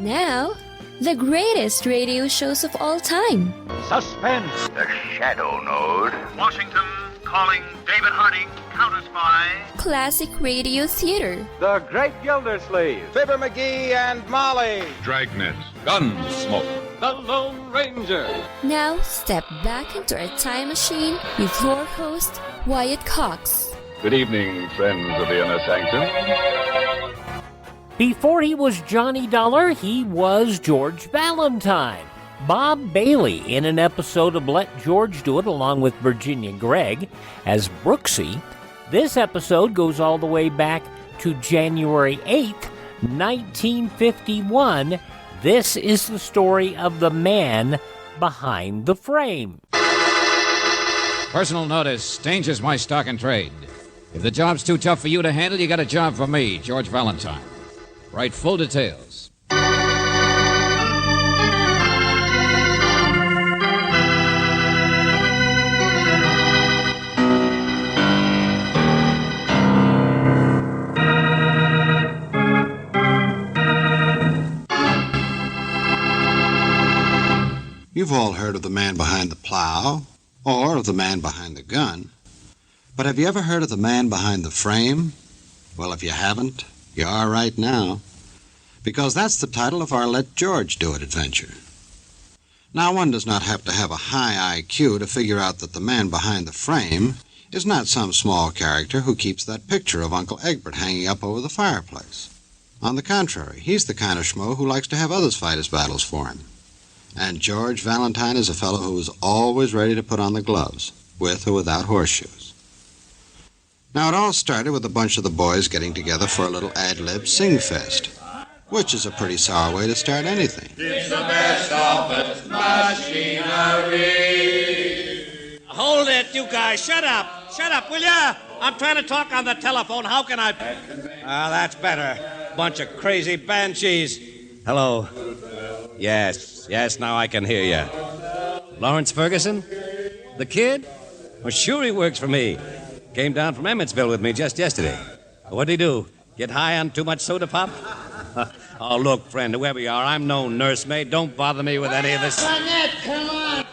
Now, the greatest radio shows of all time. Suspense. The Shadow Node. Washington calling David Harding, counter-spy. Classic radio theater. The Great Gildersleeve. Fibber McGee and Molly. Dragnet. Gunsmoke. The Lone Ranger. Now, step back into our time machine with your host, Wyatt Cox. Good evening, friends of the Inner Sanctum. Before he was Johnny Dollar, he was George Valentine. Bob Bailey in an episode of Let George Do It along with Virginia-Gregg as Brooksy. This episode goes all the way back to January 8th, 1951. This is the story of the man behind the frame. Personal notice, danger's my stock and trade. If the job's too tough for you to handle, you got a job for me, George Valentine. Write full details. You've all heard of the man behind the plow, or of the man behind the gun. But have you ever heard of the man behind the frame? Well, if you haven't, you are right now. Because that's the title of our Let George Do It adventure. Now, one does not have to have a high IQ to figure out that the man behind the frame is not some small character who keeps that picture of Uncle Egbert hanging up over the fireplace. On the contrary, he's the kind of schmo who likes to have others fight his battles for him. And George Valentine is a fellow who is always ready to put on the gloves, with or without horseshoes. Now, it all started with a bunch of the boys getting together for a little ad-lib sing-fest, which is a pretty sour way to start anything. It's the best office machinery. Hold it, you guys. Shut up. Shut up, will ya? I'm trying to talk on the telephone. How can I... that's better. Bunch of crazy banshees. Hello. Yes, now I can hear you. Lawrence Ferguson? The kid? Well, sure he works for me. Came down from Emmetsville with me just yesterday. What'd he do? Get high on too much soda pop? Oh, look, friend, whoever you are, I'm no nursemaid. Don't bother me with any of this. Barnett, come on.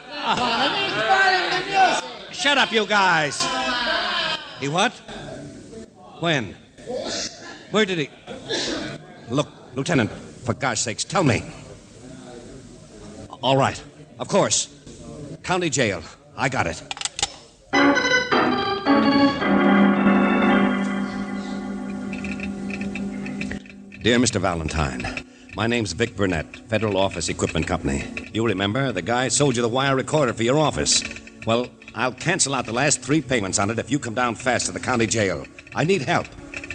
Shut up, you guys. He what? When? Where did he... Look, Lieutenant, for gosh sakes, tell me. All right, of course. County jail. I got it. Dear Mr. Valentine, my name's Vic Burnett, Federal Office Equipment Company. You remember, the guy sold you the wire recorder for your office. Well, I'll cancel out the last 3 payments on it if you come down fast to the county jail. I need help.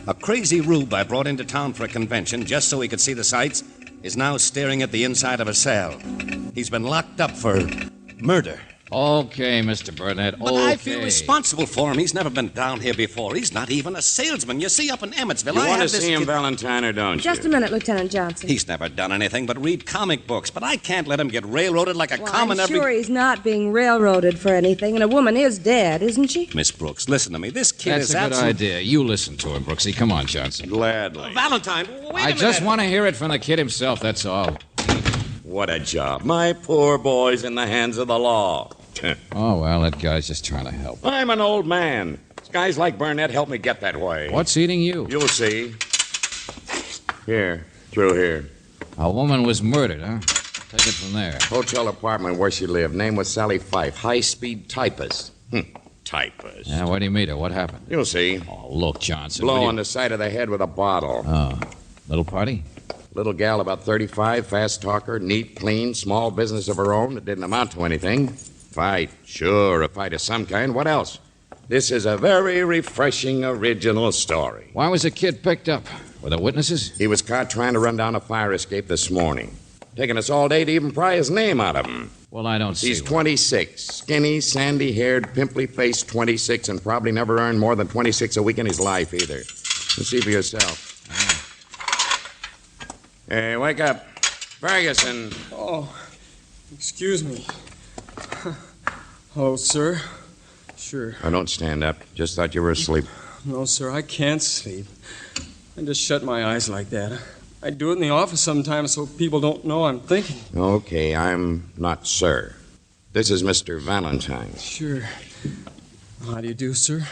A crazy rube I brought into town for a convention just so he could see the sights is now staring at the inside of a cell. He's been locked up for murder. Okay, Mr. Burnett, But I feel responsible for him. He's never been down here before. He's not even a salesman. You see, up in Emmetsville, You want to see him, Valentine, or don't you? Just a minute, Lieutenant Johnson. He's never done anything but read comic books, but I can't let him get railroaded like a common I'm sure he's not being railroaded for anything, and a woman is dead, isn't she? Miss Brooks, listen to me. This kid That's is a good absolute... idea. You listen to him, Brooksy. Come on, Johnson. Gladly. Valentine, wait a minute. I just want to hear it from the kid himself, that's all. What a job. My poor boy's in the hands of the law. Oh, well, that guy's just trying to help. I'm an old man. Guys like Burnett help me get that way. What's eating you? You'll see. Here, through here. A woman was murdered, huh? Take it from there. Hotel apartment where she lived. Name was Sally Fife. High-speed typist. Typist. Yeah, where do you meet her? What happened? You'll see. Oh, look, Johnson. Blow on the side of the head with a bottle. Oh, little party? Little gal about 35, fast talker, neat, clean, small business of her own that didn't amount to anything. Fight. Sure, a fight of some kind. What else? This is a very refreshing, original story. Why was the kid picked up? Were there witnesses? He was caught trying to run down a fire escape this morning. Taking us all day to even pry his name out of him. Well, I don't see. He's 26. Skinny, sandy-haired, pimply-faced 26, and probably never earned more than 26 a week in his life, either. You see for yourself. Hey, wake up. Ferguson. Oh, excuse me. Hello, sir. Sure. Oh, don't stand up. Just thought you were asleep. No, sir, I can't sleep. I just shut my eyes like that. I do it in the office sometimes so people don't know I'm thinking. Okay, I'm not sir. This is Mr. Valentine. Sure. How do you do, sir?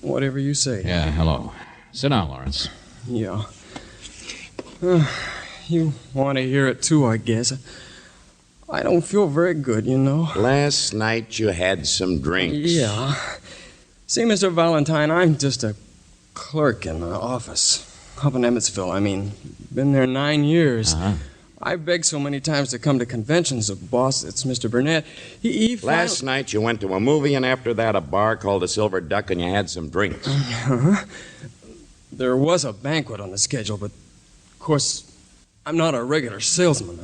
Whatever you say. Yeah, hello. Sit down, Lawrence. Yeah. You want to hear it too, I guess. I don't feel very good, you know. Last night you had some drinks. Yeah. See, Mr. Valentine, I'm just a clerk in the office. Up in Emmetsville, I mean. Been there 9 years. Uh-huh. I begged so many times to come to conventions. The boss, it's Mr. Burnett. Last night you went to a movie, and after that a bar called the Silver Duck, and you had some drinks. Uh-huh. There was a banquet on the schedule, but, of course, I'm not a regular salesman.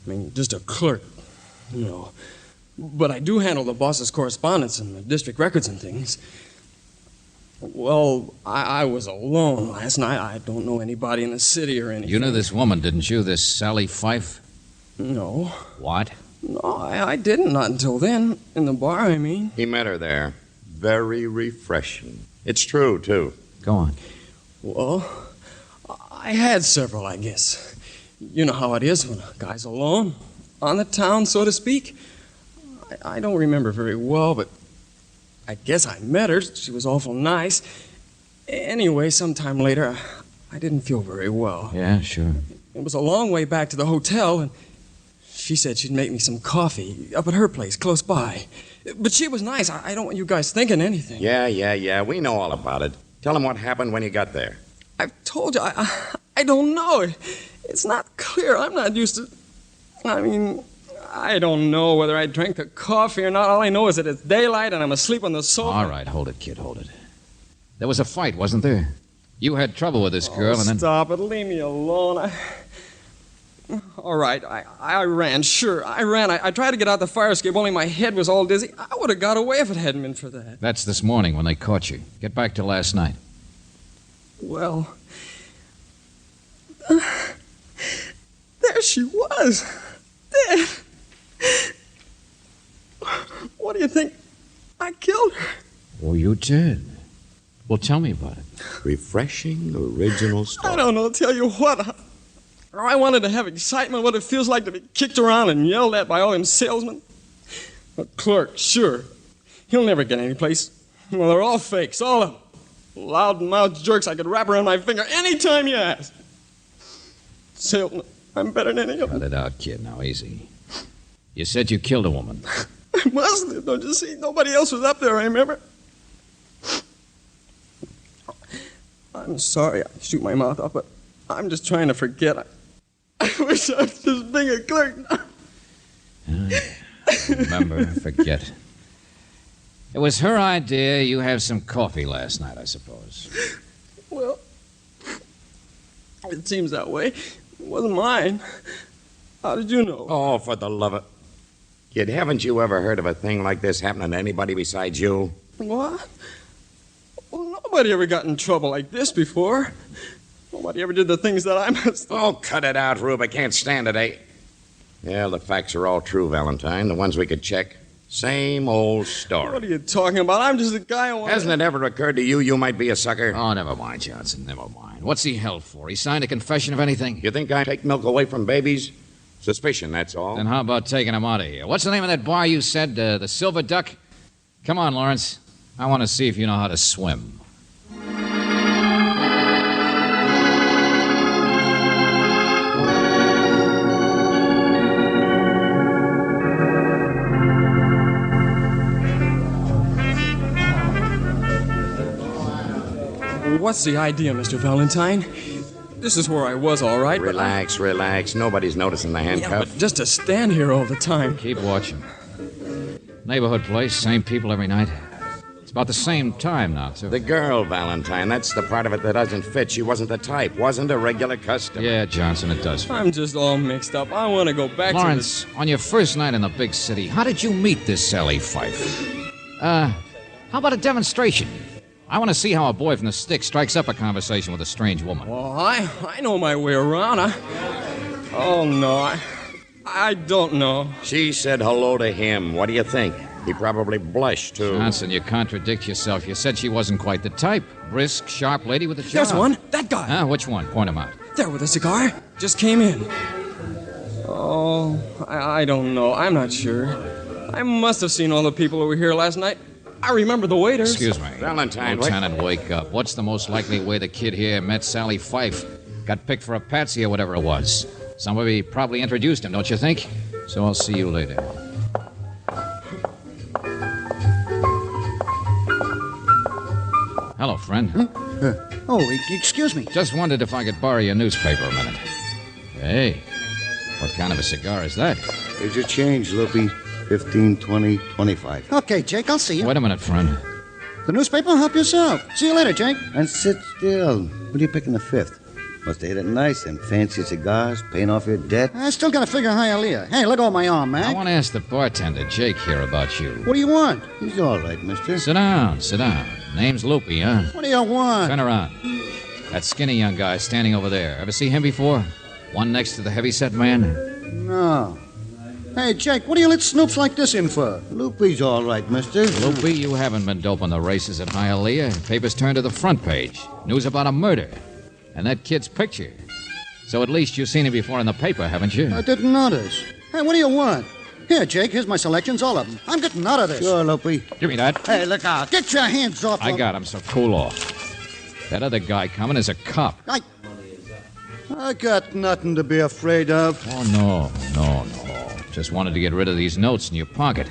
I mean, just a clerk, you know. But I do handle the boss's correspondence and the district records and things. Well, I was alone last night. I don't know anybody in the city or anything. You knew this woman, didn't you? This Sally Fife? No. What? No, I didn't. Not until then. In the bar, I mean. He met her there. Very refreshing. It's true, too. Go on. Well, I had several, I guess. You know how it is when a guy's alone, on the town, so to speak. I don't remember very well, but I guess I met her. She was awful nice. Anyway, sometime later, I didn't feel very well. Yeah, sure. It was a long way back to the hotel, and she said she'd make me some coffee up at her place, close by. But she was nice. I don't want you guys thinking anything. Yeah. We know all about it. Tell him what happened when you got there. I've told you, I don't know. It's not clear. I'm not used to... I mean, I don't know whether I drank the coffee or not. All I know is that it's daylight and I'm asleep on the sofa. All right, hold it, kid, hold it. There was a fight, wasn't there? You had trouble with this girl, and then... Stop it. Leave me alone. All right, I ran, sure. I ran. I tried to get out the fire escape, only my head was all dizzy. I would have got away if it hadn't been for that. That's this morning when they caught you. Get back to last night. Well... there she was. Dead. What do you think? I killed her. Oh, you did? Well, tell me about it. Refreshing, original story. I don't know, tell you what. I wanted to have excitement, what it feels like to be kicked around and yelled at by all them salesmen. A clerk, sure. He'll never get any place. Well, they're all fakes, all of them. Loud-mouthed jerks I could wrap around my finger any time you ask. Salesman, I'm better than any of them. Cut it out, kid. Now, easy. You said you killed a woman. I must have, don't you see? Nobody else was up there, I remember. I'm sorry I shoot my mouth off, but I'm just trying to forget. I wish I was just being a clerk now. Remember, forget. It was her idea you have some coffee last night, I suppose. Well, it seems that way. It wasn't mine. How did you know? Oh, for the love of... Kid, haven't you ever heard of a thing like this happening to anybody besides you? What? Well, nobody ever got in trouble like this before. Nobody ever did the things that I must... Oh, cut it out, Rube. I can't stand it, eh? Yeah, the facts are all true, Valentine. The ones we could check. Same old story. What are you talking about? I'm just a guy who... Hasn't it ever occurred to you might be a sucker? Oh, never mind, Johnson, never mind. What's he held for? He signed a confession of anything? You think I take milk away from babies? Suspicion, that's all. Then how about taking him out of here? What's the name of that bar you said, the Silver Duck? Come on, Lawrence. I want to see if you know how to swim. What's the idea, Mr. Valentine? This is where I was, all right. Relax. Nobody's noticing the handcuff. Yeah, but just to stand here all the time. Keep watching. Neighborhood place, same people every night. It's about the same time now, too. The girl, Valentine, that's the part of it that doesn't fit. She wasn't the type, wasn't a regular customer. Yeah, Johnson, it does fit. I'm just all mixed up. I want to go back Lawrence, on your first night in the big city, how did you meet this Sally Fife? How about a demonstration? I want to see how a boy from the sticks strikes up a conversation with a strange woman. Well, I know my way around. Oh, no, I don't know. She said hello to him. What do you think? He probably blushed, too. Johnson, you contradict yourself. You said she wasn't quite the type. Brisk, sharp lady with a job. There's one. That guy. Which one? Point him out. There with a cigar. Just came in. Oh, I don't know. I'm not sure. I must have seen all the people over here last night. I remember the waiters. Excuse me. Valentine, Lieutenant, wake up. What's the most likely way the kid here met Sally Fife? Got picked for a patsy or whatever it was. Somebody probably introduced him, don't you think? So I'll see you later. Hello, friend. Excuse me. Just wondered if I could borrow your newspaper a minute. Hey, what kind of a cigar is that? Here's your change, Loopy. 15, 20, 25. Okay, Jake, I'll see you. Wait a minute, friend. The newspaper? Help yourself. See you later, Jake. And sit still. What are you picking the fifth? Must have hit it nice, them fancy cigars, paying off your debt. I still got to figure Hialeah. Hey, look over my arm, man. I want to ask the bartender, Jake, here about you. What do you want? He's all right, mister. Sit down, sit down. Name's Loopy, huh? What do you want? Turn around. That skinny young guy standing over there. Ever see him before? One next to the heavyset man? No. Hey, Jake, what do you let snoops like this in for? Loopy's all right, mister. Loopy, you haven't been doping the races at Hialeah. Papers turned to the front page. News about a murder. And that kid's picture. So at least you've seen him before in the paper, haven't you? I didn't notice. Hey, what do you want? Here, Jake, here's my selections, all of them. I'm getting out of this. Sure, Loopy. Give me that. Hey, look out. Get your hands off I got him, so cool off. That other guy coming is a cop. I got nothing to be afraid of. Oh, no. Just wanted to get rid of these notes in your pocket.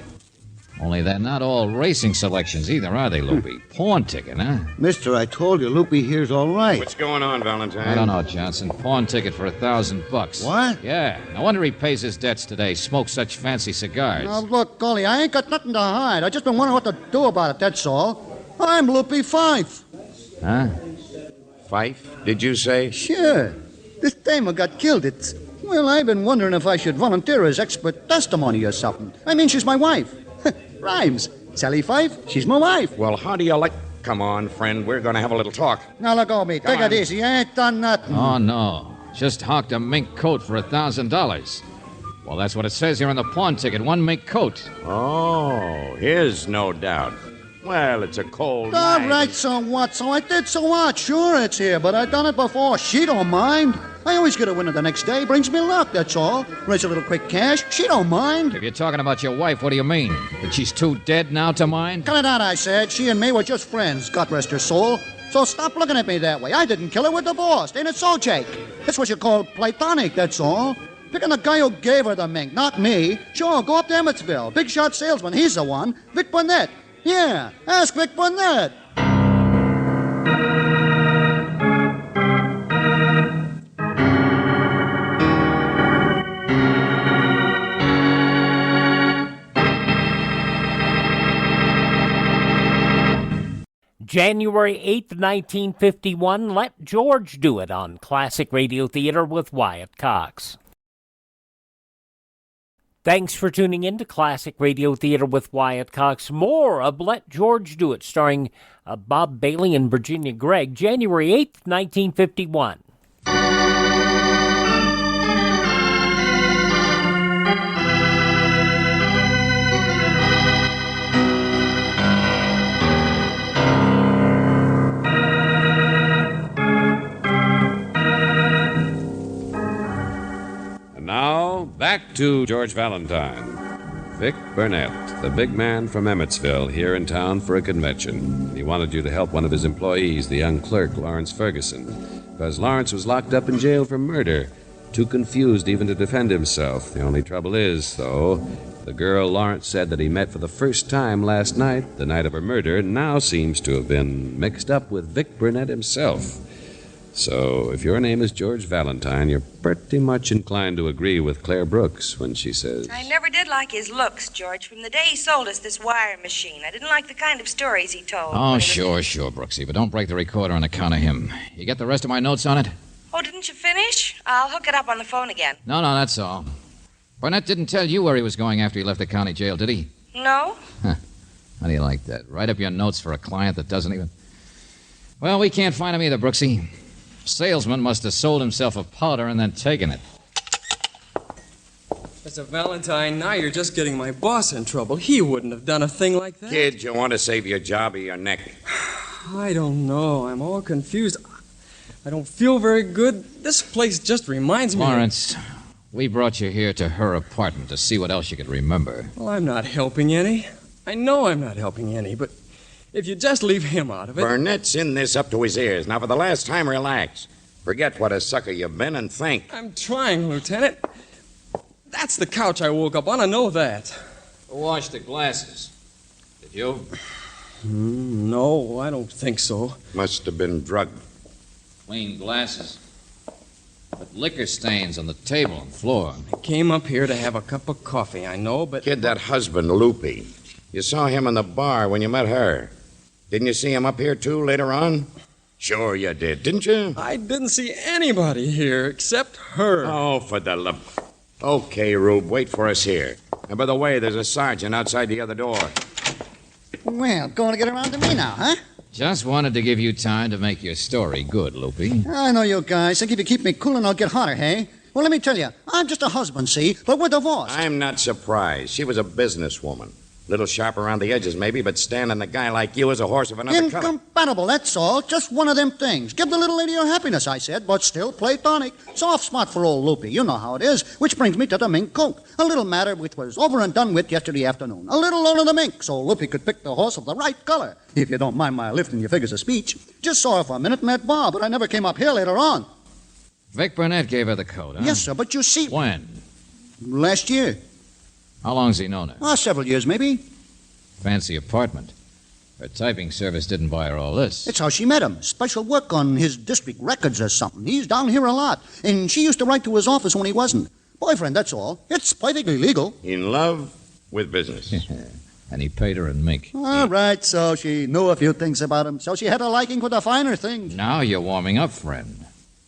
Only they're not all racing selections either, are they, Loopy? Pawn ticket, huh? Mister, I told you, Loopy here's all right. What's going on, Valentine? I don't know, Johnson. Pawn ticket for $1,000. What? Yeah. No wonder he pays his debts today. Smokes such fancy cigars. Now, look, Golly, I ain't got nothing to hide. I just been wondering what to do about it, that's all. I'm Loopy Fife. Huh? Fife, did you say? Sure. This dame got killed. Well, I've been wondering if I should volunteer as expert testimony or something. I mean, she's my wife. Rhymes. Sally Fife, she's my wife. Well, how do you like... Come on, friend, we're going to have a little talk. Now, let go, me. Take it easy. I ain't done nothing. Oh, no. Just hawked a mink coat for $1,000. Well, that's what it says here on the pawn ticket. One mink coat. Oh, his, no doubt. Well, it's a cold All night. right, so what? So I did, so what? Sure, it's here, but I done it before. She don't mind. I always get a winner the next day. Brings me luck, that's all. Raise a little quick cash. She don't mind. If you're talking about your wife, what do you mean? That she's too dead now to mind? Cut it out, I said. She and me were just friends, God rest her soul. So stop looking at me that way. I didn't kill her, we're divorced. Ain't it so, Jake? That's what you call platonic, that's all. Picking the guy who gave her the mink, not me. Sure, go up to Emmetsville. Big shot salesman, he's the one. Vic Burnett. Yeah, ask Vic Burnett. January 8th, 1951, Let George Do It on Classic Radio Theater with Wyatt Cox. Thanks for tuning in to Classic Radio Theater with Wyatt Cox. More of Let George Do It, starring Bob Bailey and Virginia-Gregg, January 8th, 1951. Now, back to George Valentine. Vic Burnett, the big man from Emmetsville, here in town for a convention. He wanted you to help one of his employees, the young clerk, Lawrence Ferguson, because Lawrence was locked up in jail for murder. Too confused even to defend himself. The only trouble is, though, the girl Lawrence said that he met for the first time last night, the night of her murder, now seems to have been mixed up with Vic Burnett himself. So, if your name is George Valentine, you're pretty much inclined to agree with Claire Brooks when she says... I never did like his looks, George, from the day he sold us this wire machine. I didn't like the kind of stories he told. Oh, sure, Brooksy, but don't break the recorder on account of him. You get the rest of my notes on it? Oh, didn't you finish? I'll hook it up on the phone again. No, that's all. Burnett didn't tell you where he was going after he left the county jail, did he? No. Huh. How do you like that? Write up your notes for a client that doesn't even... Well, we can't find him either, Brooksy. Salesman must have sold himself a powder and then taken it. Mr. Valentine, now you're just getting my boss in trouble. He wouldn't have done a thing like that. Kid, you want to save your job or your neck? I don't know. I'm all confused. I don't feel very good. This place just reminds me. Lawrence, we brought you here to her apartment to see what else you could remember. Well, I'm not helping any. I know I'm not helping any, but if you just leave him out of it. Burnett's in this up to his ears. Now, for the last time, relax. Forget what a sucker you've been and think. I'm trying, Lieutenant. That's the couch I woke up on. I know that. Who washed the glasses? Did you? No, I don't think so. Must have been drugged. Clean glasses. But liquor stains on the table and floor. I came up here to have a cup of coffee, I know, but... Kid, that husband, Loopy. You saw him in the bar when you met her. Didn't you see him up here, too, later on? Sure you did, didn't you? I didn't see anybody here except her. Oh, for the love... Okay, Rube, wait for us here. And by the way, there's a sergeant outside the other door. Well, going to get around to me now, huh? Just wanted to give you time to make your story good, Loopy. I know you guys think if you keep me cool and I'll get hotter, hey? Well, let me tell you, I'm just a husband, see? But we're divorced. I'm not surprised. She was a businesswoman. Little sharp around the edges, maybe, but standing a guy like you as a horse of another color. Incompatible, that's all. Just one of them things. Give the little lady her happiness, I said, but still platonic. Soft spot for old Loopy. You know how it is. Which brings me to the mink coat. A little matter which was over and done with yesterday afternoon. A little loan of the mink, so Loopy could pick the horse of the right color. If you don't mind my lifting your figures of speech. Just saw her for a minute in that bar, but I never came up here later on. Vic Burnett gave her the coat, huh? Yes, sir, but you see... When? Last year. How long's he known her? Several years, maybe. Fancy apartment. Her typing service didn't buy her all this. It's how she met him. Special work on his district records or something. He's down here a lot. And she used to write to his office when he wasn't. Boyfriend, that's all. It's perfectly legal. In love with business. And he paid her in mink. All right, so she knew a few things about him. So she had a liking for the finer things. Now you're warming up, friend.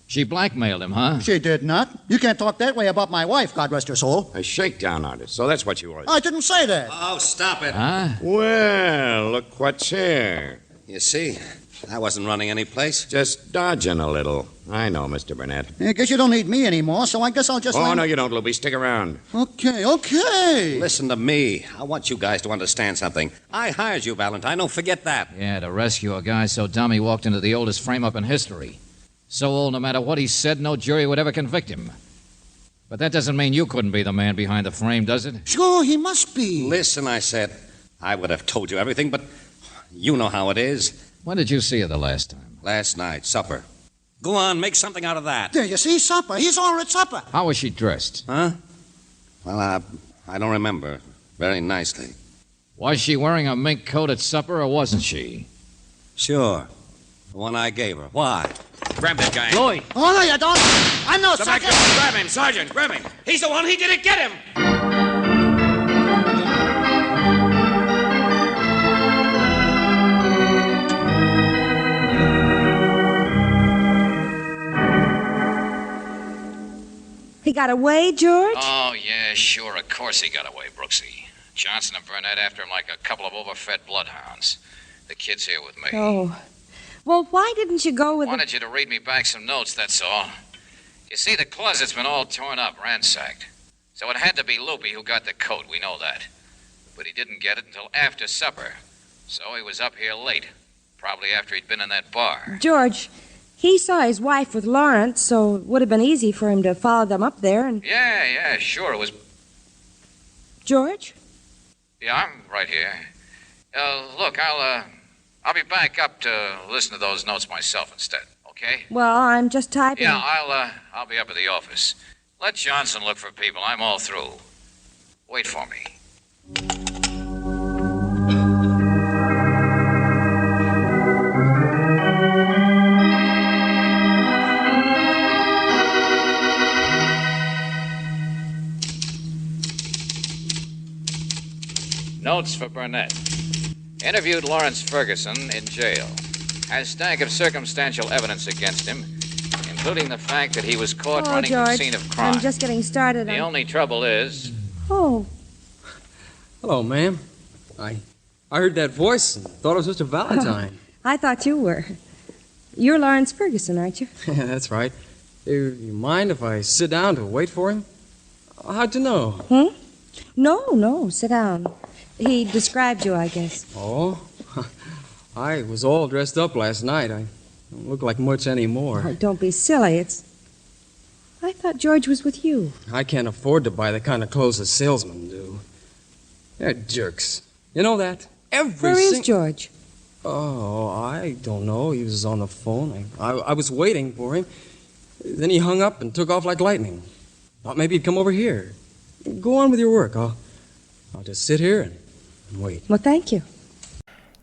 She blackmailed him, huh? She did not. You can't talk that way about my wife, God rest her soul. A shakedown artist, so that's what you were. I didn't say that. Oh, stop it. Huh? Well, look what's here. You see, I wasn't running any place. Just dodging a little. I know, Mr. Burnett. I guess you don't need me anymore, so I guess I'll just... Oh, no, you don't, Loopy. Stick around. Okay. Listen to me. I want you guys to understand something. I hired you, Valentine. Don't forget that. Yeah, to rescue a guy so dumb he walked into the oldest frame-up in history. So old, no matter what he said, no jury would ever convict him. But that doesn't mean you couldn't be the man behind the frame, does it? Sure, he must be. Listen, I said. I would have told you everything, but you know how it is. When did you see her the last time? Last night, supper. Go on, make something out of that. There, you see, supper. He saw her at supper. How was she dressed? Huh? Well, I don't remember. Very nicely. Was she wearing a mink coat at supper, or wasn't she? Sure. The one I gave her. Why? Grab that guy. Lloyd! Oh, no, you don't. I'm no Come back sucker. here. Grab him, Sergeant. Grab him. He's the one. He did it. Get him. He got away, George? Oh, yeah, sure. Of course he got away, Brooksy. Johnson and Burnett after him like a couple of overfed bloodhounds. The kid's here with me. Oh. Well, why didn't you go with Wanted you to read me back some notes, that's all. You see, the closet's been all torn up, ransacked. So it had to be Loopy who got the coat, we know that. But he didn't get it until after supper. So he was up here late. Probably after he'd been in that bar. George, he saw his wife with Lawrence, so it would have been easy for him to follow them up there and... Yeah, sure, it was... George? Yeah, I'm right here. Look, I'll be back up to listen to those notes myself instead, okay? Well, I'm just typing. Yeah, I'll be up at the office. Let Johnson look for people. I'm all through. Wait for me. Notes for Burnett. Interviewed Lawrence Ferguson in jail. Has stack of circumstantial evidence against him, including the fact that he was caught running George, the scene of crime. I'm just getting started. The only trouble is... Oh. Hello, ma'am. I heard that voice and thought it was Mr. Valentine. I thought you were. You're Lawrence Ferguson, aren't you? Yeah, that's right. You mind if I sit down to wait for him? How'd you know? No, sit down. He described you, I guess. Oh, I was all dressed up last night. I Don't look like much anymore. Oh, don't be silly. I thought George was with you. I can't afford to buy the kind of clothes the salesmen do. They're jerks. You know that? Where is George? Oh, I don't know. He was on the phone. I was waiting for him. Then he hung up and took off like lightning. Thought maybe he'd come over here. Go on with your work. I'll just sit here and wait. Well, thank you.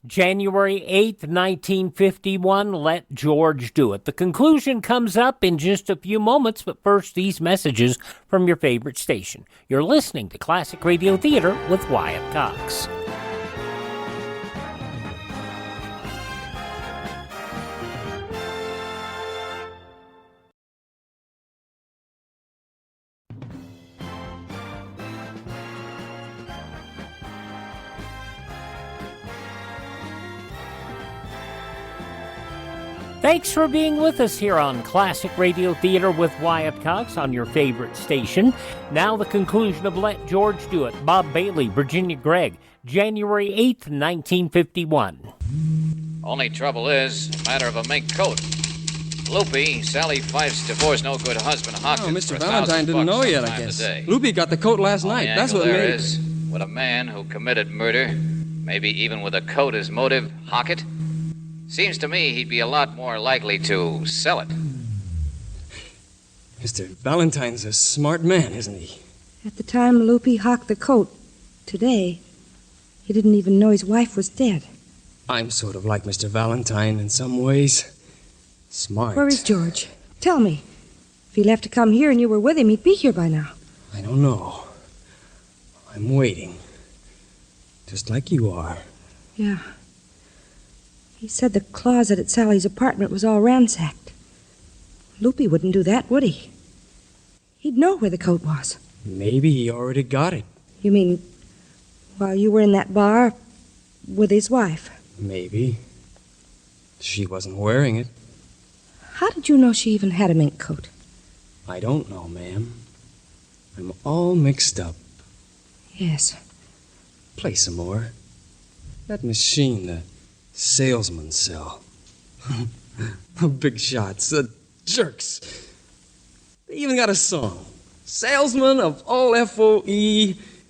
January 8th, 1951, Let George Do It. The conclusion comes up in just a few moments, but first, these messages from your favorite station. You're listening to Classic Radio Theater with Wyatt Cox. Thanks for being with us here on Classic Radio Theater with Wyatt Cox on your favorite station. Now the conclusion of Let George Do It. Bob Bailey, Virginia-Gregg, January 8th, 1951. Only trouble is, a matter of a mink coat. Loopy, Sally Fife's divorced no-good husband, Hawkins. Oh, Mr. Valentine didn't know yet, I guess. Today. Loopy got the coat last night. That's what there made is, with a man who committed murder, maybe even with a coat as motive, hock it. Seems to me he'd be a lot more likely to sell it. Mr. Valentine's a smart man, isn't he? At the time Loopy hocked the coat, today, he didn't even know his wife was dead. I'm sort of like Mr. Valentine in some ways. Smart. Where is George? Tell me. If he left to come here and you were with him, he'd be here by now. I don't know. I'm waiting. Just like you are. Yeah. He said the closet at Sally's apartment was all ransacked. Loopy wouldn't do that, would he? He'd know where the coat was. Maybe he already got it. You mean while you were in that bar with his wife? Maybe. She wasn't wearing it. How did you know she even had a mink coat? I don't know, ma'am. I'm all mixed up. Yes. Play some more. That machine, the salesmen sell. Big shots, jerks. They even got a song. Salesman of all FOE,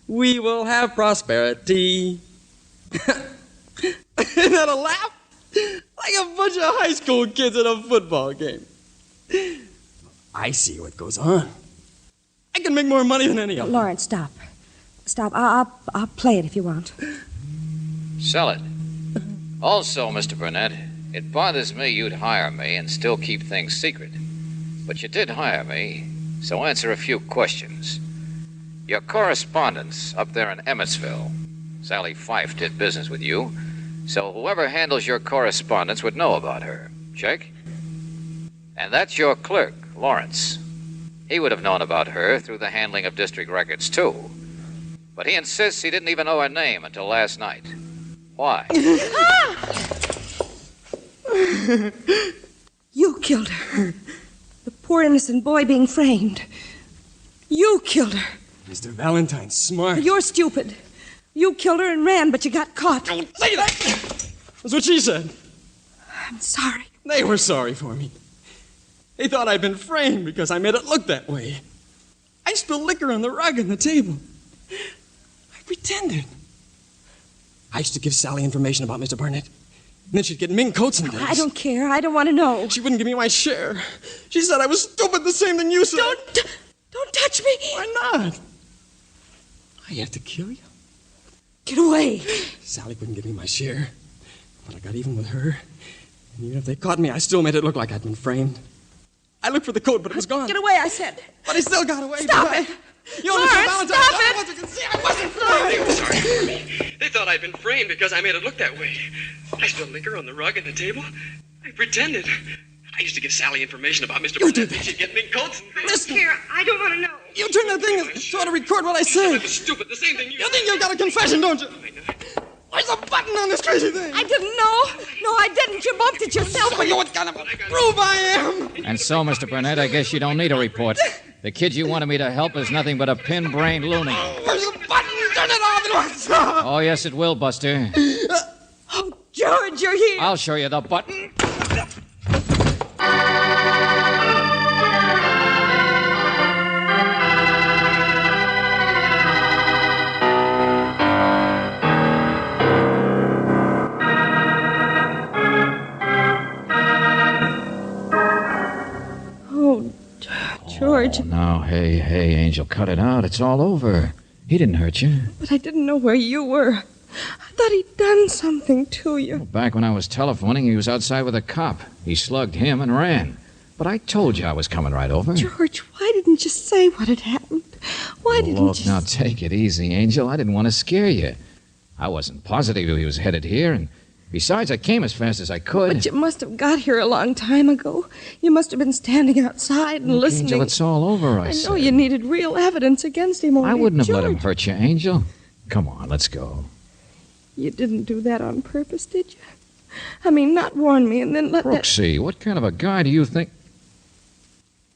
we will have prosperity. Isn't that a laugh? Like a bunch of high school kids at a football game. I see what goes on. I can make more money than any of them. Lawrence, stop. Stop. I'll play it if you want. Sell it. Also, Mr. Burnett, it bothers me you'd hire me and still keep things secret. But you did hire me, so answer a few questions. Your correspondence up there in Emmetsville. Sally Fife did business with you, so whoever handles your correspondence would know about her. Check? And that's your clerk, Lawrence. He would have known about her through the handling of district records, too. But he insists he didn't even know her name until last night. Why? You killed her. The poor innocent boy being framed. You killed her. Mr. Valentine's smart. You're stupid. You killed her and ran, but you got caught. Don't say that! That's what she said. I'm sorry. They were sorry for me. They thought I'd been framed because I made it look that way. I spilled liquor on the rug and the table. I pretended. I used to give Sally information about Mr. Burnett. And then she'd get mink coats and things. I don't care. I don't want to know. She wouldn't give me my share. She said I was stupid, the same thing you said. Don't touch me. Why not? I had to kill you. Get away. Sally wouldn't give me my share. But I got even with her. And even if they caught me, I still made it look like I'd been framed. I looked for the coat, but it was gone. Get away, I said. But I still got away. Stop it. You Lawrence, Mr. Valentine, stop it. You can see I wasn't framed. They were sorry for me. They thought I'd been framed because I made it look that way. I spilled liquor on the rug and the table. I pretended. I used to give Sally information about Mr. Burnett. She'd get mink coats and things. Listen. Here, I don't want to know. You turn that thing so I to record what I say. It was stupid, the same thing you think you got a confession, don't you? There's a button on this crazy thing. I didn't know. No, I didn't. You bumped it yourself. Show you what kind of a prove I am. And so, Mr. Burnett, I guess you don't need a report. The kid you wanted me to help is nothing but a pin-brained loony. Where's the button? Turn it off at once. Oh, yes, it will, Buster. Oh, George, you're here. I'll show you the button. George. Oh, no, hey, Angel, cut it out. It's all over. He didn't hurt you. But I didn't know where you were. I thought he'd done something to you. Well, back when I was telephoning, he was outside with a cop. He slugged him and ran. But I told you I was coming right over. George, why didn't you say what had happened? Why didn't you... Look, now take it easy, Angel. I didn't want to scare you. I wasn't positive he was headed here, and besides, I came as fast as I could. But you must have got here a long time ago. You must have been standing outside and listening. Angel, it's all over, I said. I know you needed real evidence against him. I wouldn't have George. let him hurt you, Angel. Come on, let's go. You didn't do that on purpose, did you? I mean, not warn me and then let Brooksy, what kind of a guy do you think...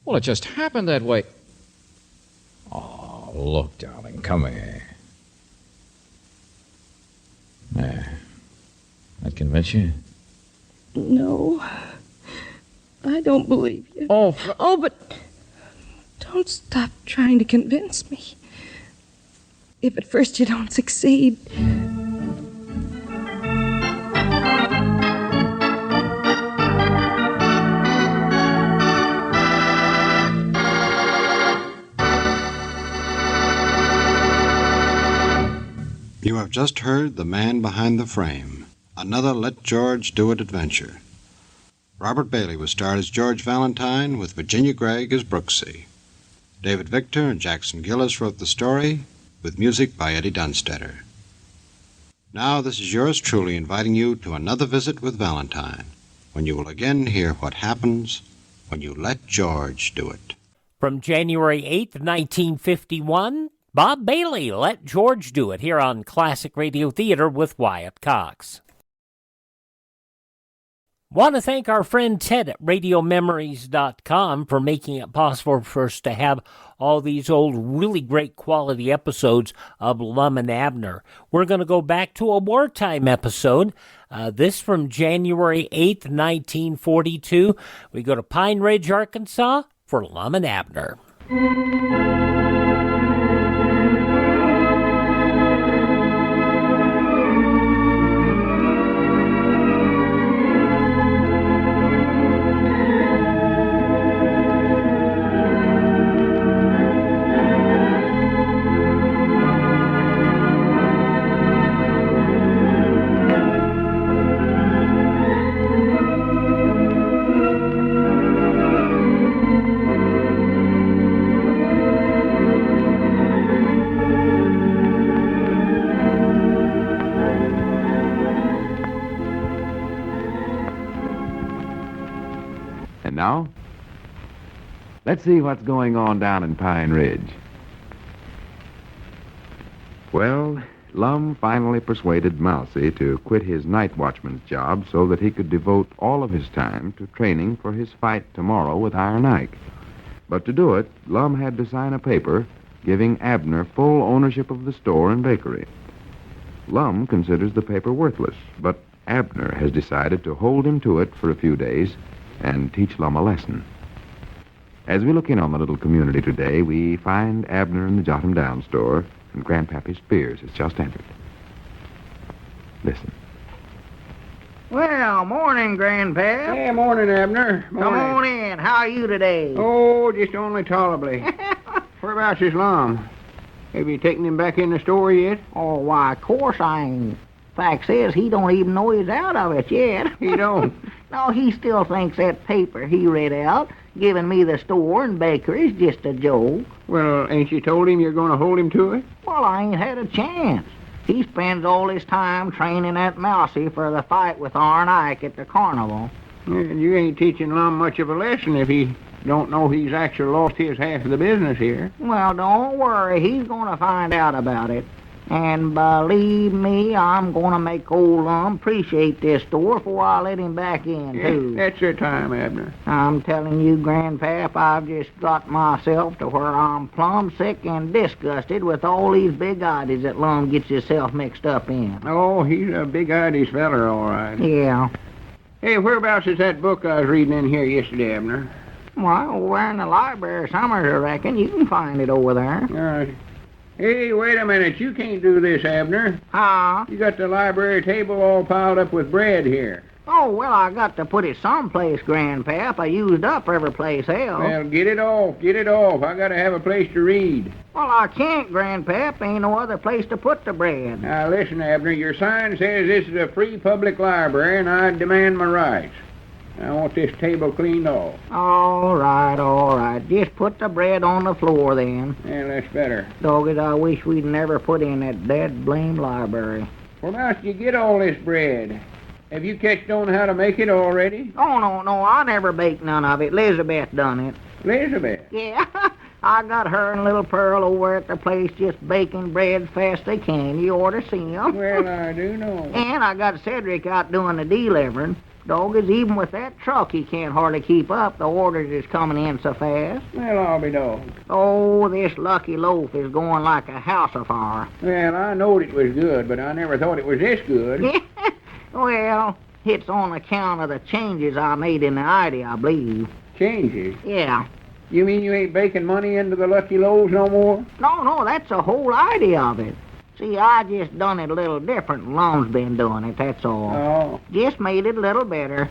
Well, it just happened that way. Oh, look, darling, come here. There. That convince you? No. I don't believe you. Oh, but don't stop trying to convince me. If at first you don't succeed... You have just heard The Man Behind the Frame, another Let George Do It adventure. Robert Bailey was starred as George Valentine with Virginia-Gregg as Brooksy. David Victor and Jackson Gillis wrote the story with music by Eddie Dunstetter. Now this is yours truly inviting you to another visit with Valentine, when you will again hear what happens when you let George do it. From January 8th, 1951, Bob Bailey, Let George Do It, here on Classic Radio Theater with Wyatt Cox. Want to thank our friend Ted at RadioMemories.com for making it possible for us to have all these old, really great quality episodes of Lum and Abner. We're going to go back to a wartime episode. This from January 8th, 1942. We go to Pine Ridge, Arkansas for Lum and Abner. Now, let's see what's going on down in Pine Ridge. Well, Lum finally persuaded Mousy to quit his night watchman's job so that he could devote all of his time to training for his fight tomorrow with Iron Ike. But to do it, Lum had to sign a paper giving Abner full ownership of the store and bakery. Lum considers the paper worthless, but Abner has decided to hold him to it for a few days and teach Lum a lesson. As we look in on the little community today, we find Abner in the Jot 'em Down store, and Grandpappy Spears has just entered. Listen. Well, morning, Grandpa. Hey, morning, Abner. Morning. Come on in. How are you today? Oh, just only tolerably. Whereabouts is Lum? Have you taken him back in the store yet? Oh, why, of course I ain't. Fact is, he don't even know he's out of it yet. He don't? No, he still thinks that paper he read out, giving me the store and bakery, is just a joke. Well, ain't you told him you're going to hold him to it? Well, I ain't had a chance. He spends all his time training that Mousy for the fight with Iron Ike at the carnival. Yeah, you ain't teaching Lum much of a lesson if he don't know he's actually lost his half of the business here. Well, don't worry. He's going to find out about it. And believe me, I'm going to make old Lum appreciate this store before I let him back in, too. That's your time, Abner. I'm telling you, Grandpap, I've just got myself to where I'm plumb sick and disgusted with all these big ideas that Lum gets himself mixed up in. Oh, he's a big ideas feller, all right. Yeah. Hey, whereabouts is that book I was reading in here yesterday, Abner? Well, over in the library somewhere, I reckon. You can find it over there. All right. Hey, wait a minute. You can't do this, Abner. Huh? You got the library table all piled up with bread here. Oh, well, I got to put it someplace, Grandpap. I used up every place else. Well, get it off. Get it off. I got to have a place to read. Well, I can't, Grandpap. Ain't no other place to put the bread. Now, listen, Abner. Your sign says this is a free public library, and I demand my rights. I want this table cleaned off. All right, all right. Just put the bread on the floor, then. Yeah, that's better. Dogged, I wish we'd never put in that dead blame library. Where else did you get all this bread? Have you catched on how to make it already? Oh, no, I never baked none of it. Elizabeth done it. Elizabeth? Yeah, I got her and little Pearl over at the place just baking bread fast they can. You ought to see 'em. Well, I do know. And I got Cedric out doing the delivering. Dogged, even with that truck, he can't hardly keep up. The orders is coming in so fast. Well, I'll be dogged. Oh, this lucky loaf is going like a house afire. Well, I knowed it was good, but I never thought it was this good. Well, it's on account of the changes I made in the idea, I believe. Changes? Yeah. You mean you ain't baking money into the lucky loaves no more? No, that's the whole idea of it. See, I just done it a little different. Lom's been doing it, that's all. Oh. Just made it a little better.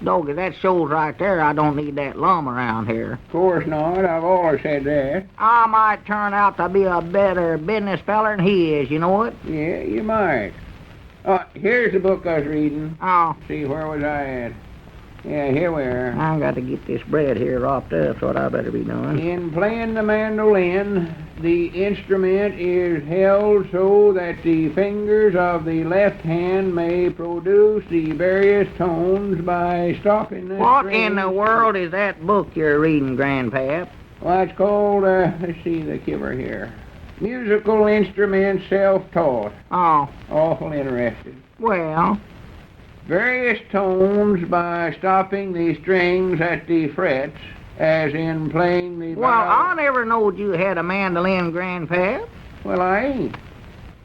Doggy, that shows right there I don't need that Lom around here. Of course not. I've always said that. I might turn out to be a better business feller than he is, you know it? Yeah, you might. Here's the book I was reading. Oh. See, where was I at? Yeah, here we are. I got to get this bread here wrapped up. That's what I better be doing. In playing the mandolin, the instrument is held so that the fingers of the left hand may produce the various tones by stopping the What string. in the world is that book you're reading, Grandpap? Well, it's called, let's see the cover here. Musical Instruments Self-Taught. Oh. Awful interested. Well? Various tones by stopping the strings at the frets, as in playing the Well, I never knowed you had a mandolin, Grandpap. Well, I ain't.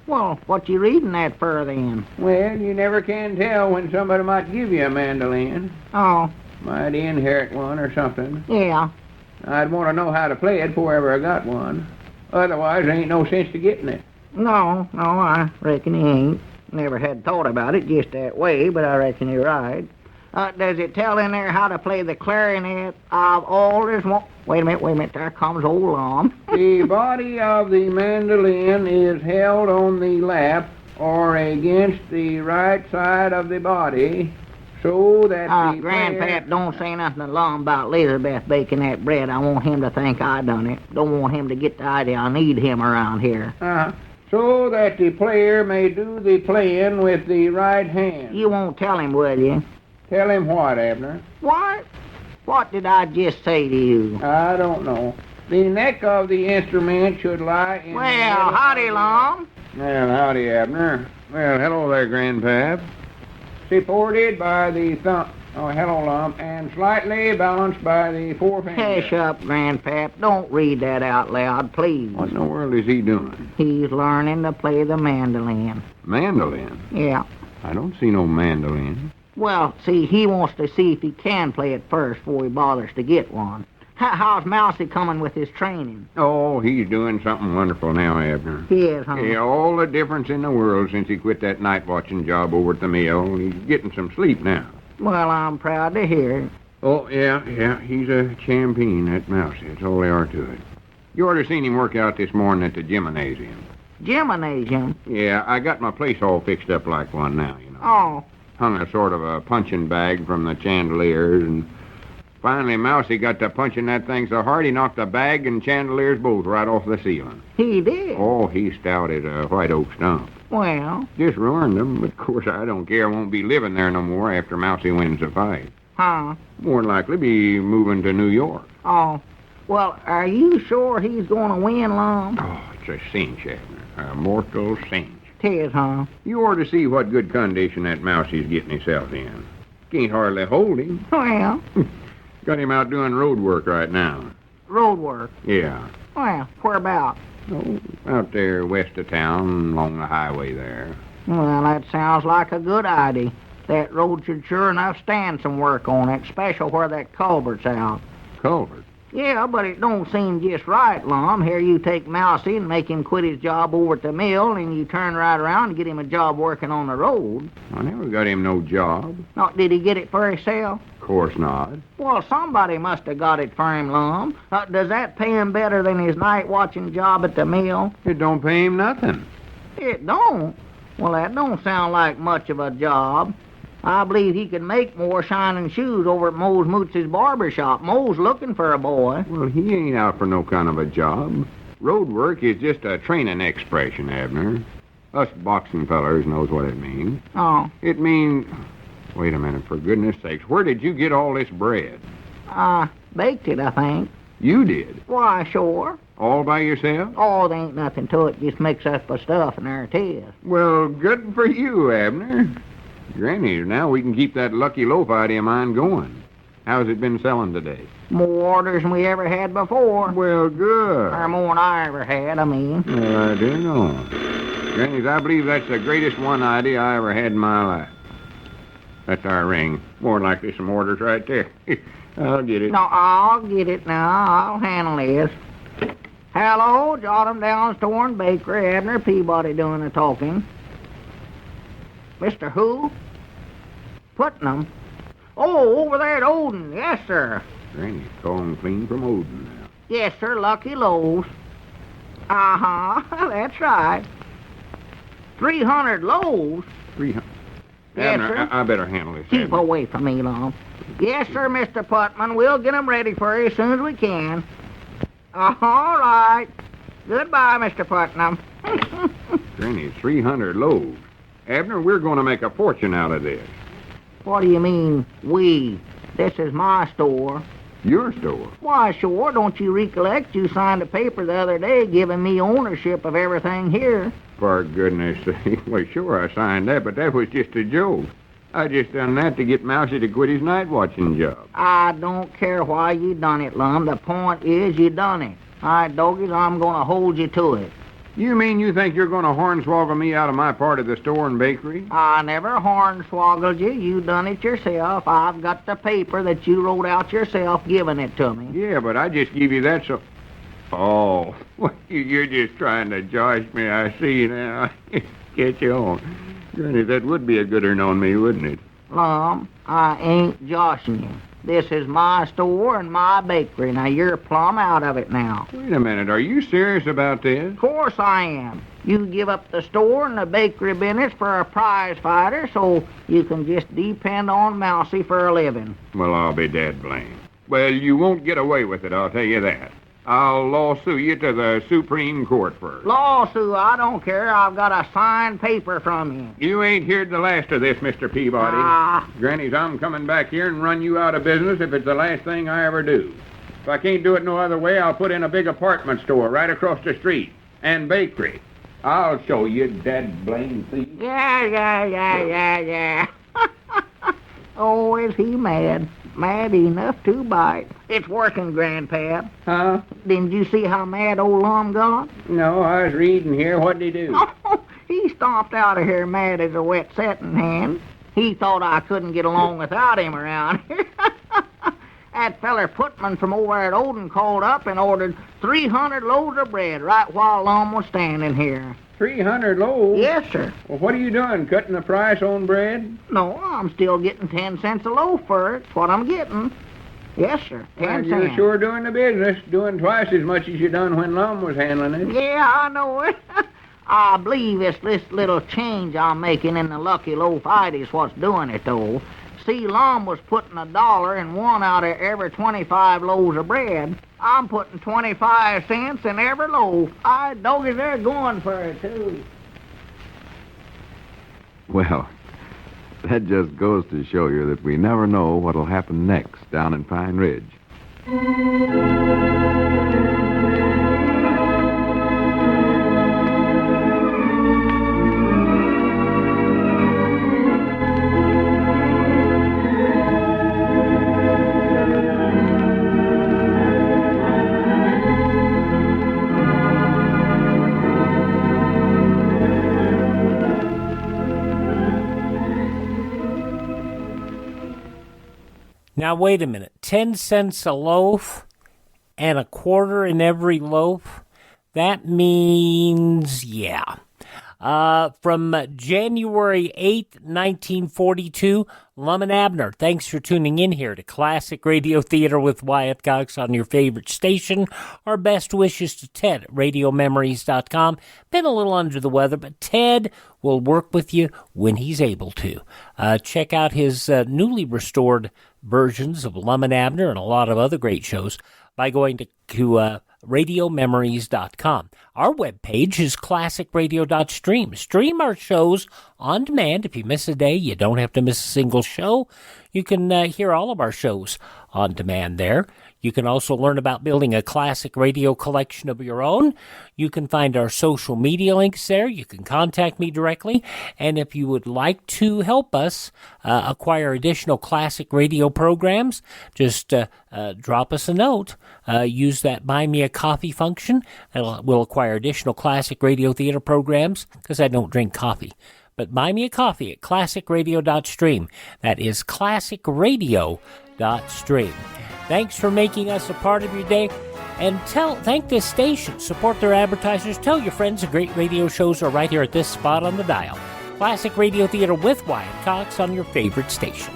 Well, what you reading that for, then? Well, you never can tell when somebody might give you a mandolin. Oh. Might inherit one or something. Yeah. I'd want to know how to play it before ever I got one. Otherwise, there ain't no sense to getting it. No, I reckon he ain't. Never had thought about it just that way, but I reckon you're right. Does it tell in there how to play the clarinet? I've always Wait a minute, there comes old Lom. The body of the mandolin is held on the lap or against the right side of the body, so that the Grandpap, don't say nothing to Lom about Elizabeth baking that bread. I want him to think I done it. Don't want him to get the idea I need him around here. So that the player may do the playing with the right hand. You won't tell him, will you? Tell him what, Abner? What? What did I just say to you? I don't know. The neck of the instrument should lie in... Well, howdy, Lom. Well, howdy, Abner. Well, hello there, Grandpap. Supported by the thumb... Oh, hello, Lom. And slightly balanced by the forefinger. Hush up, Grandpap. Don't read that out loud, please. What in the world is he doing? He's learning to play the mandolin. Mandolin? Yeah. I don't see no mandolin. Well, see, he wants to see if he can play it first before he bothers to get one. How's Mousy coming with his training? Oh, he's doing something wonderful now, Abner. He is, huh? Yeah, all the difference in the world since he quit that night watching job over at the mill. He's getting some sleep now. Well, I'm proud to hear it. Oh, yeah, he's a champion, that Mousy. That's all there are to it. You ought to seen him work out this morning at the gymnasium. Gymnasium? Yeah, I got my place all fixed up like one now, you know. Oh. Hung a sort of a punching bag from the chandeliers, and finally Mousy got to punching that thing so hard he knocked the bag and chandeliers both right off the ceiling. He did? Oh, he's stout as a white oak stump. Well? Just ruined them, but of course I don't care. I won't be living there no more after Mousy wins the fight. Huh? More than likely be moving to New York. Oh. Well, are you sure he's going to win, Lom? Oh, it's a cinch, Abner. A mortal cinch. 'Tis, huh? You ought to see what good condition that Mousy's getting himself in. Can't hardly hold him. Well? Got him out doing road work right now. Road work? Yeah. Well, whereabout? Oh, out there west of town, along the highway there. Well, that sounds like a good idea. That road should sure enough stand some work on it, especially where that culvert's out. Culvert? Yeah, but it don't seem just right, Lum. Here you take Mousy and make him quit his job over at the mill, and you turn right around and get him a job working on the road. I never got him no job. Not did he get it for himself? Of course not. Well, somebody must have got it for him, Lum. Does that pay him better than his night watching job at the mill? It don't pay him nothing. It don't? Well, that don't sound like much of a job. I believe he could make more shining shoes over at Mose Moots's barber shop. Mo's looking for a boy. Well, he ain't out for no kind of a job. Road work is just a training expression, Abner. Us boxing fellers knows what it means. Oh. It means... Wait a minute, for goodness sakes, where did you get all this bread? Baked it, I think. You did? Why, sure. All by yourself? Oh, there ain't nothing to it. Just mix up the stuff and there it is. Well, good for you, Abner. Granny, now we can keep that lucky loaf idea of mine going. How's it been selling today? More orders than we ever had before. Well, good. Or more than I ever had, I mean. Well, I do know. Grannies, I believe that's the greatest one idea I ever had in my life. That's our ring. More likely some orders right there. I'll get it. No, I'll get it now. I'll handle this. Hello, jot 'em down, store and bakery. Abner Peabody doing the talking. Mr. Who? Putnam. Oh, over there at Odin. Yes, sir. Granny's calling clean from Odin now. Yes, sir. Lucky Lowe's. Uh-huh. That's right. 300 loaves. 300. Yes, Abner, sir. I better handle this. Keep Abner. away from me, Long. Yes, sir, Mr. Putman. We'll get 'em ready for you as soon as we can. All right. Goodbye, Mr. Putnam. Granny, 300 loaves. Abner, we're going to make a fortune out of this. What do you mean, we? This is my store. Your store? Why, sure. Don't you recollect you signed a paper the other day giving me ownership of everything here? For goodness sake. Well, sure, I signed that, but that was just a joke. I just done that to get Mousy to quit his night watching job. I don't care why you done it, Lum. The point is you done it. All right, doggies, I'm going to hold you to it. You mean you think you're going to hornswoggle me out of my part of the store and bakery? I never hornswoggled you. You done it yourself. I've got the paper that you wrote out yourself giving it to me. Yeah, but I just give you that so... Oh, well, you're just trying to josh me, I see now. Get you on. Granny, that would be a gooder known me, wouldn't it? Lum, I ain't joshing you. This is my store and my bakery. Now, you're plumb out of it now. Wait a minute. Are you serious about this? Of course I am. You give up the store and the bakery business for a prize fighter so you can just depend on Mousy for a living. Well, I'll be dead blamed. Well, you won't get away with it, I'll tell you that. I'll lawsuit you to the Supreme Court first. Lawsuit, I don't care. I've got a signed paper from you. You ain't heard the last of this, Mr. Peabody. Grannies, I'm coming back here and run you out of business if it's the last thing I ever do. If I can't do it no other way, I'll put in a big apartment store right across the street. And bakery. I'll show you, dead blame thief. Yeah. Oh, is he mad? Mad enough to bite. It's working, Grandpap. Huh? Didn't you see how mad old Lum got? No, I was reading here. What'd he do? Oh, he stomped out of here mad as a wet setting hen. He thought I couldn't get along without him around here. That feller Putman from over at Odin called up and ordered 300 loaves of bread right while Lum was standing here. 300 loaves? Yes, sir. Well, what are you doing, cutting the price on bread? No, I'm still getting 10 cents a loaf for it. That's what I'm getting. Yes, sir. 10 You're cents. sure doing the business, doing twice as much as you done when Lum was handling it. Yeah, I know it. I believe it's this little change I'm making in the Lucky Loaf idea's what's doing it, though. See, Lum was putting $1 in one out of every 25 loaves of bread. I'm putting 25 cents in every loaf. I doggies, they're going for it, too. Well, that just goes to show you that we never know what'll happen next down in Pine Ridge. Now, wait a minute. 10 cents a loaf? 1.25 in every loaf. That means, yeah. From January 8th, 1942, Lum and Abner, thanks for tuning in here to Classic Radio Theater with Wyatt Cox on your favorite station. Our best wishes to Ted at RadioMemories.com. Been a little under the weather, but Ted will work with you when he's able to. Check out his newly restored versions of Lum and Abner and a lot of other great shows by going to RadioMemories.com. Our webpage is classicradio.stream. Stream our shows on demand. If you miss a day, you don't have to miss a single show. You can hear all of our shows on demand there. You can also learn about building a classic radio collection of your own. You can find our social media links there. You can contact me directly. And if you would like to help us acquire additional classic radio programs, just drop us a note. Use that Buy Me a Coffee function. We'll acquire additional classic radio theater programs because I don't drink coffee. But buy me a coffee at classicradio.stream. That is classicradio.stream. Thanks for making us a part of your day. And thank this station. Support their advertisers. Tell your friends the great radio shows are right here at this spot on the dial. Classic Radio Theater with Wyatt Cox on your favorite station.